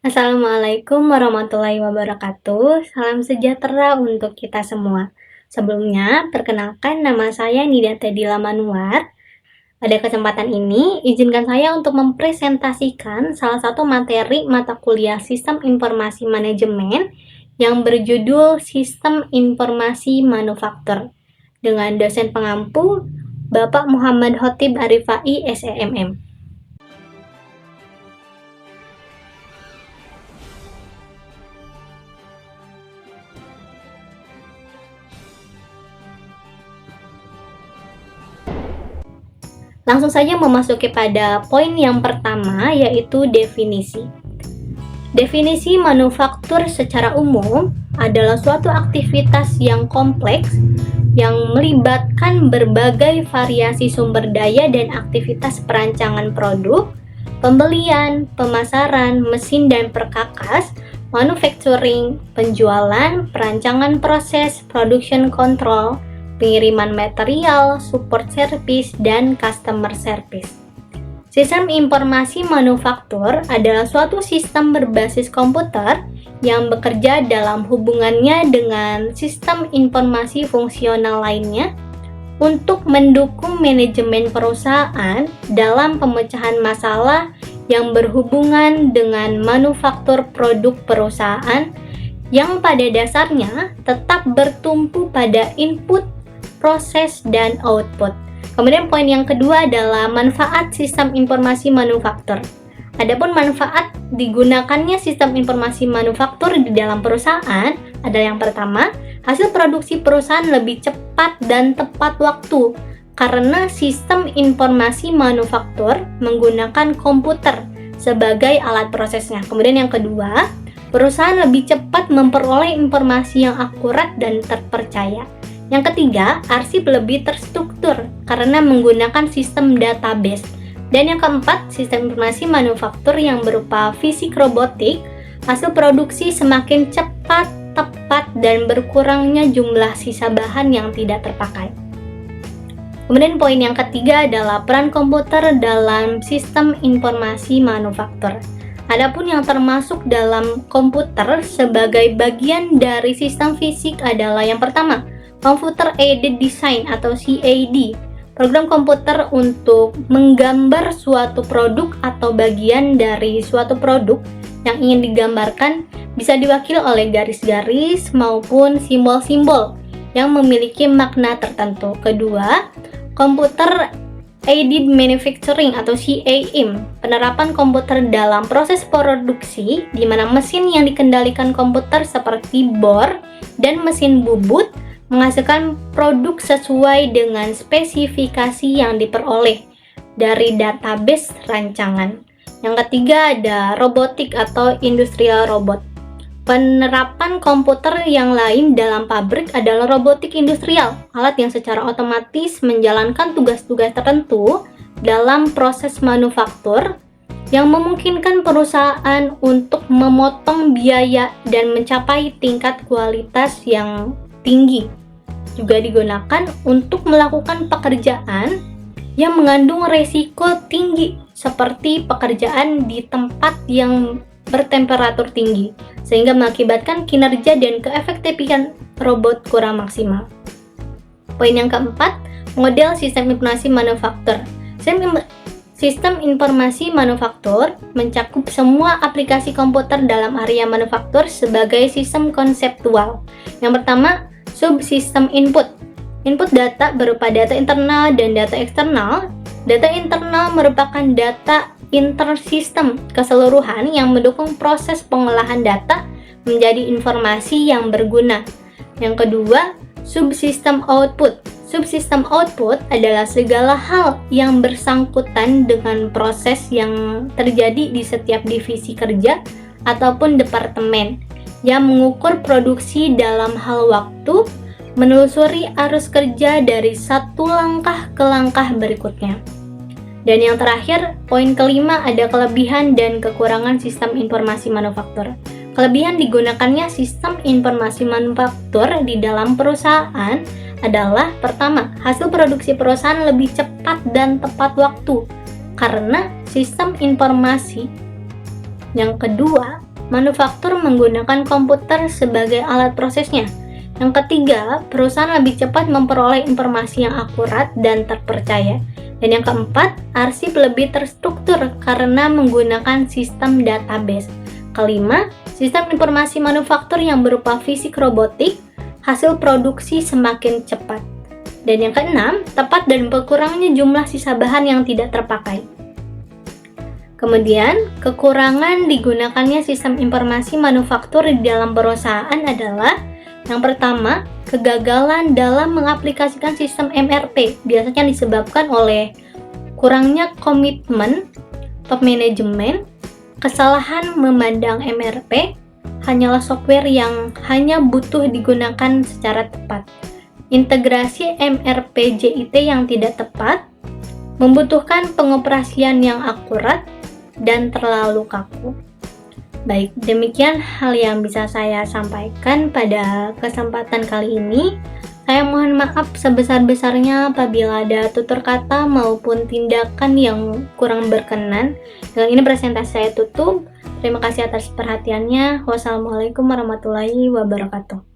Assalamualaikum warahmatullahi wabarakatuh. Salam sejahtera untuk kita semua. Sebelumnya, perkenalkan nama saya Nida Tedila Manuar. Pada kesempatan ini, izinkan saya untuk mempresentasikan salah satu materi mata kuliah Sistem Informasi Manajemen yang berjudul Sistem Informasi Manufaktur dengan dosen pengampu Bapak Muhammad Khotib Arifai, SEMM. Langsung saja memasuki pada poin yang pertama, yaitu definisi. Definisi manufaktur secara umum adalah suatu aktivitas yang kompleks yang melibatkan berbagai variasi sumber daya dan aktivitas perancangan produk, pembelian, pemasaran, mesin dan perkakas, manufacturing, penjualan, perancangan proses, production control, pengiriman material, support service, dan customer service. Sistem informasi manufaktur adalah suatu sistem berbasis komputer yang bekerja dalam hubungannya dengan sistem informasi fungsional lainnya untuk mendukung manajemen perusahaan dalam pemecahan masalah yang berhubungan dengan manufaktur produk perusahaan yang pada dasarnya tetap bertumpu pada input, proses, dan output. Kemudian poin yang kedua adalah manfaat sistem informasi manufaktur. Adapun manfaat digunakannya sistem informasi manufaktur di dalam perusahaan adalah yang pertama, hasil produksi perusahaan lebih cepat dan tepat waktu karena sistem informasi manufaktur menggunakan komputer sebagai alat prosesnya. Kemudian yang kedua, perusahaan lebih cepat memperoleh informasi yang akurat dan terpercaya. Yang ketiga, arsip lebih terstruktur karena menggunakan sistem database. Dan yang keempat, sistem informasi manufaktur yang berupa fisik robotik, hasil produksi semakin cepat, tepat, dan berkurangnya jumlah sisa bahan yang tidak terpakai. Kemudian poin yang ketiga adalah peran komputer dalam sistem informasi manufaktur. Adapun yang termasuk dalam komputer sebagai bagian dari sistem fisik adalah yang pertama, Computer Aided Design atau CAD, program komputer untuk menggambar suatu produk atau bagian dari suatu produk yang ingin digambarkan bisa diwakili oleh garis-garis maupun simbol-simbol yang memiliki makna tertentu. Kedua, Computer Aided Manufacturing atau CAM, penerapan komputer dalam proses produksi di mana mesin yang dikendalikan komputer seperti bor dan mesin bubut menghasilkan produk sesuai dengan spesifikasi yang diperoleh dari database rancangan. Yang ketiga ada robotik atau industrial robot. Penerapan komputer yang lain dalam pabrik adalah robotik industrial, alat yang secara otomatis menjalankan tugas-tugas tertentu dalam proses manufaktur yang memungkinkan perusahaan untuk memotong biaya dan mencapai tingkat kualitas yang tinggi. Juga digunakan untuk melakukan pekerjaan yang mengandung resiko tinggi seperti pekerjaan di tempat yang bertemperatur tinggi sehingga mengakibatkan kinerja dan keefektifan robot kurang maksimal. Poin yang keempat, model sistem informasi manufaktur. Sistem informasi manufaktur mencakup semua aplikasi komputer dalam area manufaktur sebagai sistem konseptual. Yang pertama, subsistem input. Input data berupa data internal dan data eksternal. Data internal merupakan data intersistem keseluruhan yang mendukung proses pengolahan data menjadi informasi yang berguna. Yang kedua, subsistem output. Subsistem output adalah segala hal yang bersangkutan dengan proses yang terjadi di setiap divisi kerja ataupun departemen yang mengukur produksi dalam hal waktu, menelusuri arus kerja dari satu langkah ke langkah berikutnya. Dan yang terakhir, poin kelima ada kelebihan dan kekurangan sistem informasi manufaktur. Kelebihan digunakannya sistem informasi manufaktur di dalam perusahaan adalah pertama, hasil produksi perusahaan lebih cepat dan tepat waktu karena sistem informasi. Yang kedua, manufaktur menggunakan komputer sebagai alat prosesnya. Yang ketiga, perusahaan lebih cepat memperoleh informasi yang akurat dan terpercaya. Dan yang keempat, arsip lebih terstruktur karena menggunakan sistem database. Kelima, sistem informasi manufaktur yang berupa fisik robotik, hasil produksi semakin cepat. Dan yang keenam, tepat dan berkurangnya jumlah sisa bahan yang tidak terpakai. Kemudian, kekurangan digunakannya sistem informasi manufaktur di dalam perusahaan adalah yang pertama, kegagalan dalam mengaplikasikan sistem MRP biasanya disebabkan oleh kurangnya komitmen top manajemen, kesalahan memandang MRP hanyalah software yang hanya butuh digunakan secara tepat, integrasi MRP JIT yang tidak tepat, membutuhkan pengoperasian yang akurat, dan terlalu kaku. Baik, demikian hal yang bisa saya sampaikan pada kesempatan kali ini. Saya mohon maaf sebesar-besarnya apabila ada tutur kata maupun tindakan yang kurang berkenan. Dengan ini presentasi saya tutup. Terima kasih atas perhatiannya. Wassalamualaikum warahmatullahi wabarakatuh.